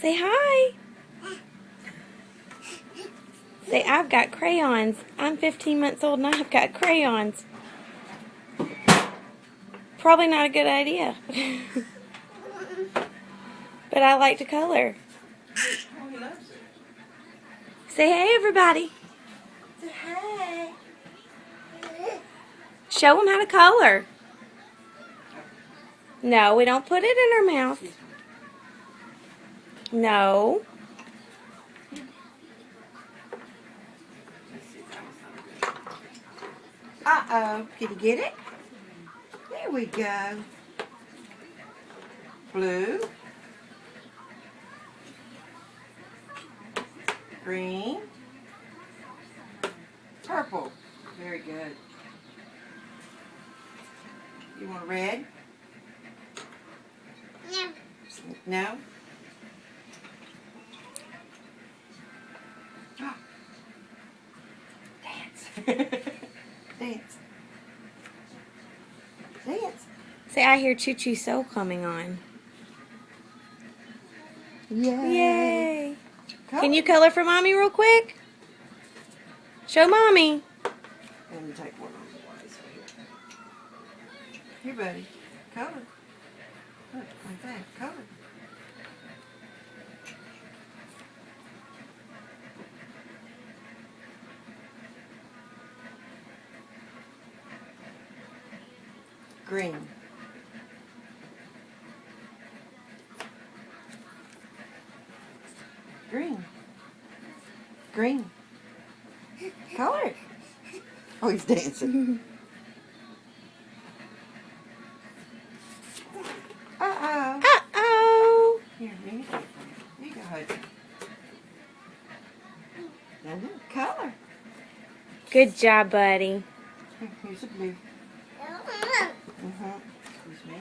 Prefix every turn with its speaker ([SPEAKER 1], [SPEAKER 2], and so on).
[SPEAKER 1] Say hi. Say, I've got crayons. I'm 15 months old and I've got crayons. Probably not a good idea. But I like to color. Say hey, everybody.
[SPEAKER 2] Say hey.
[SPEAKER 1] Show them how to color. No, we don't put it in our mouth. No.
[SPEAKER 2] Uh-oh. Can you get it? There we go. Blue. Green. Purple. Very good. You want red? No? Dance. Dance. Dance.
[SPEAKER 1] Say, I hear Choo Choo Soul coming on.
[SPEAKER 2] Yay.
[SPEAKER 1] Yay.
[SPEAKER 2] Color.
[SPEAKER 1] Can you color for Mommy real quick? Show Mommy.
[SPEAKER 2] Let me take one of the ones here. Here, buddy. Color. Look, like that. Color. Green. Green. Green. Color. Oh, he's dancing. Uh-oh.
[SPEAKER 1] Uh-oh.
[SPEAKER 2] Here, let me take one. Here you go, Hudson. Now, color.
[SPEAKER 1] Good job, buddy.
[SPEAKER 2] Here's a blue. Excuse me.